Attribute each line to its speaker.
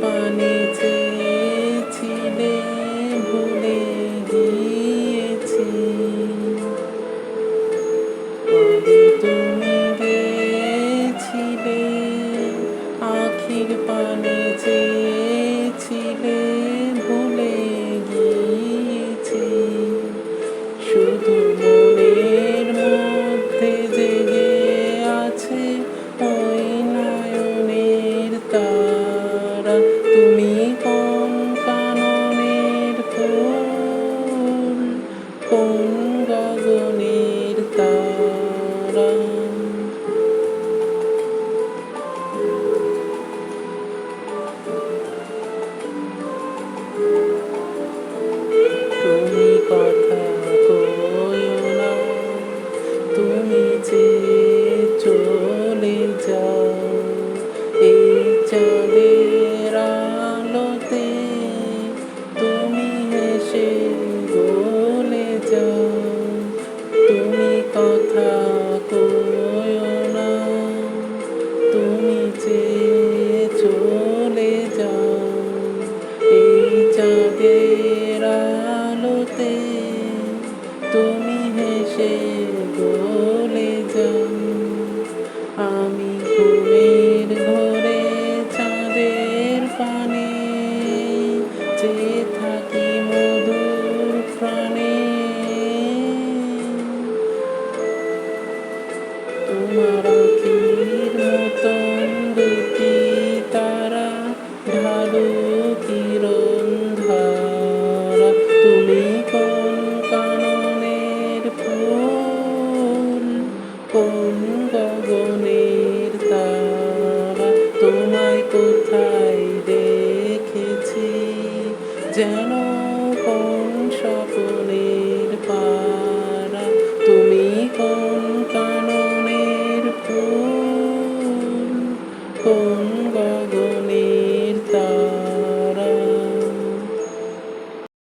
Speaker 1: পানে চেয়েছিলে ভুলে গিয়েছি। কবে তুমি গেছিলে আখির পানে চেয়েছিলে ভুলে গিয়েছি। শুধু মনের মধ্যে জেগে আছে ওই নয়নের তারা। তুমি কোন কাননের ফুল, কোন গগনের তারা। তুমি কথা কইও না, তুমি যে চলে যাও এই চাঁদের আলোতে। তুমি হেসে বলে যাও, তুমি কথা কইও না, তুমি যে চলে যাও এই চাঁদের আলোতে। তুমি হেসে বলে যাও, আমি ঘুমের ঘোরে চাঁদের পানে চেয়ে থাকি মধুর প্রাণে। তোমার আখির মতন দুটি তারা ঢালু কিরণ ধারা। তুমি কোন কাননের ফুল, কোন গগনের তারা। তোমায় কোথায় দেখেছি যেন